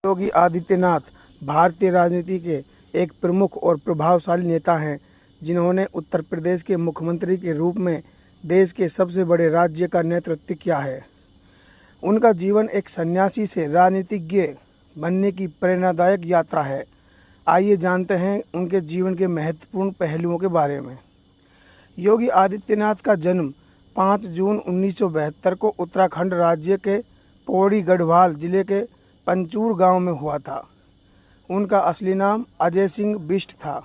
योगी आदित्यनाथ भारतीय राजनीति के एक प्रमुख और प्रभावशाली नेता हैं, जिन्होंने उत्तर प्रदेश के मुख्यमंत्री के रूप में देश के सबसे बड़े राज्य का नेतृत्व किया है। उनका जीवन एक सन्यासी से राजनीतिज्ञ बनने की प्रेरणादायक यात्रा है। आइए जानते हैं उनके जीवन के महत्वपूर्ण पहलुओं के बारे में। योगी आदित्यनाथ का जन्म 5 जून 1972 को उत्तराखंड राज्य के पौड़ी गढ़वाल जिले के पंचूर गांव में हुआ था। उनका असली नाम अजय सिंह बिष्ट था।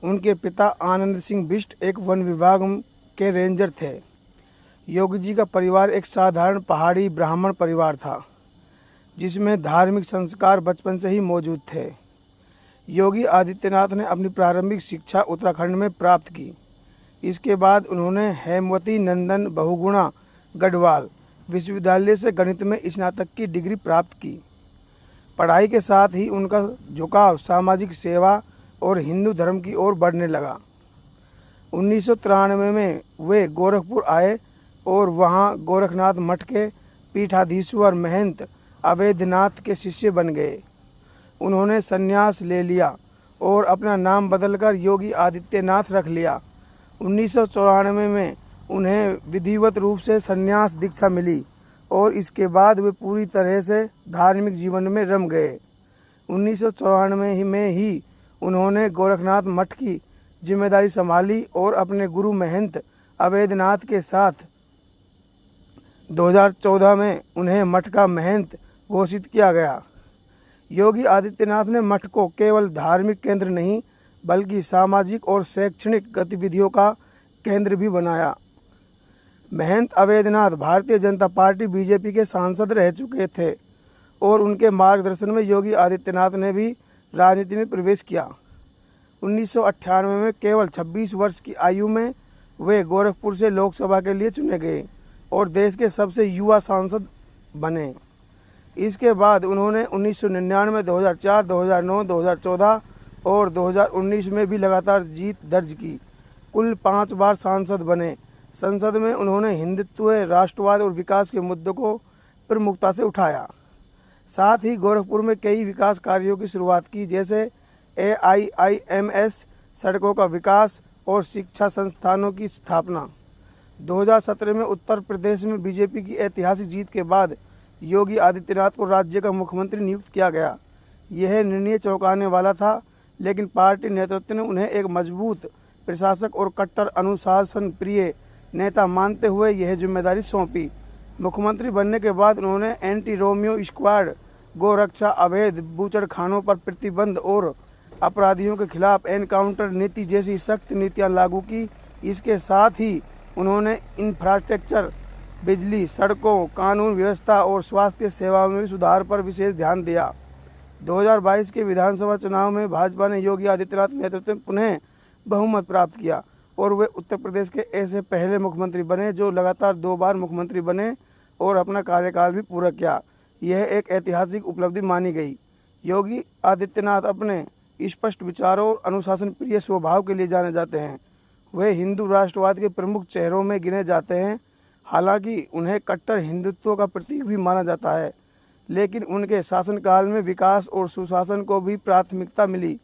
उनके पिता आनंद सिंह बिष्ट एक वन विभाग के रेंजर थे। योगी जी का परिवार एक साधारण पहाड़ी ब्राह्मण परिवार था, जिसमें धार्मिक संस्कार बचपन से ही मौजूद थे। योगी आदित्यनाथ ने अपनी प्रारंभिक शिक्षा उत्तराखंड में प्राप्त की। इसके बाद उन्होंने हेमवती नंदन बहुगुणा गढ़वाल विश्वविद्यालय से गणित में स्नातक की डिग्री प्राप्त की। पढ़ाई के साथ ही उनका झुकाव सामाजिक सेवा और हिंदू धर्म की ओर बढ़ने लगा। 1993 में वे गोरखपुर आए और वहां गोरखनाथ मठ के पीठाधीश्वर महंत अवैधनाथ के शिष्य बन गए। उन्होंने संन्यास ले लिया और अपना नाम बदलकर योगी आदित्यनाथ रख लिया। 1994 में उन्हें विधिवत रूप से संन्यास दीक्षा मिली और इसके बाद वे पूरी तरह से धार्मिक जीवन में रम गए। 1994 में ही उन्होंने गोरखनाथ मठ की जिम्मेदारी संभाली और अपने गुरु महंत अवैधनाथ के साथ 2014 में उन्हें मठ का महंत घोषित किया गया। योगी आदित्यनाथ ने मठ को केवल धार्मिक केंद्र नहीं, बल्कि सामाजिक और शैक्षणिक गतिविधियों का केंद्र भी बनाया। महंत अवैधनाथ भारतीय जनता पार्टी बीजेपी के सांसद रह चुके थे और उनके मार्गदर्शन में योगी आदित्यनाथ ने भी राजनीति में प्रवेश किया। 1998 में केवल 26 वर्ष की आयु में वे गोरखपुर से लोकसभा के लिए चुने गए और देश के सबसे युवा सांसद बने। इसके बाद उन्होंने 1999, 2004, 2009, 2014 और 2019 में भी लगातार जीत दर्ज की। कुल 5 बार सांसद बने। संसद में उन्होंने हिंदुत्व, राष्ट्रवाद और विकास के मुद्दों को प्रमुखता से उठाया। साथ ही गोरखपुर में कई विकास कार्यों की शुरुआत की, जैसे AIIMS, सड़कों का विकास और शिक्षा संस्थानों की स्थापना। 2017 में उत्तर प्रदेश में बीजेपी की ऐतिहासिक जीत के बाद योगी आदित्यनाथ को राज्य का मुख्यमंत्री नियुक्त किया गया। यह निर्णय चौंकाने वाला था, लेकिन पार्टी नेतृत्व ने उन्हें एक मजबूत प्रशासक और कट्टर अनुशासन प्रिय नेता मानते हुए यह जिम्मेदारी सौंपी। मुख्यमंत्री बनने के बाद उन्होंने एंटी रोमियो स्क्वाड, गोरक्षा, अवैध बूचड़खानों पर प्रतिबंध और अपराधियों के खिलाफ एनकाउंटर नीति जैसी सख्त नीतियां लागू की। इसके साथ ही उन्होंने इंफ्रास्ट्रक्चर, बिजली, सड़कों, कानून व्यवस्था और स्वास्थ्य सेवाओं में सुधार पर विशेष ध्यान दिया। 2022 के विधानसभा चुनाव में भाजपा ने योगी आदित्यनाथ के नेतृत्व में पुनः बहुमत प्राप्त किया और वे उत्तर प्रदेश के ऐसे पहले मुख्यमंत्री बने जो लगातार 2 बार मुख्यमंत्री बने और अपना कार्यकाल भी पूरा किया। यह एक ऐतिहासिक उपलब्धि मानी गई। योगी आदित्यनाथ अपने स्पष्ट विचारों और अनुशासन प्रिय स्वभाव के लिए जाने जाते हैं। वे हिंदू राष्ट्रवाद के प्रमुख चेहरों में गिने जाते हैं। हालांकि उन्हें कट्टर हिंदुत्व का प्रतीक भी माना जाता है, लेकिन उनके शासनकाल में विकास और सुशासन को भी प्राथमिकता मिली।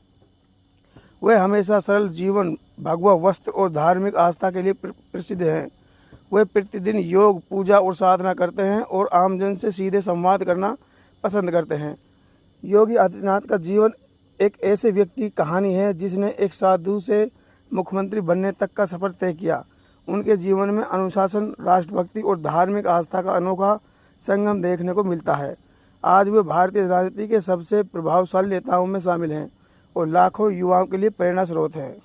वे हमेशा सरल जीवन, भगवा वस्त्र और धार्मिक आस्था के लिए प्रसिद्ध हैं। वे प्रतिदिन योग, पूजा और साधना करते हैं और आमजन से सीधे संवाद करना पसंद करते हैं। योगी आदित्यनाथ का जीवन एक ऐसे व्यक्ति की कहानी है जिसने एक साधु से मुख्यमंत्री बनने तक का सफर तय किया। उनके जीवन में अनुशासन, राष्ट्रभक्ति और धार्मिक आस्था का अनोखा संगम देखने को मिलता है। आज वे भारतीय राजनीति के सबसे प्रभावशाली नेताओं में शामिल हैं और लाखों युवाओं के लिए प्रेरणा स्रोत हैं।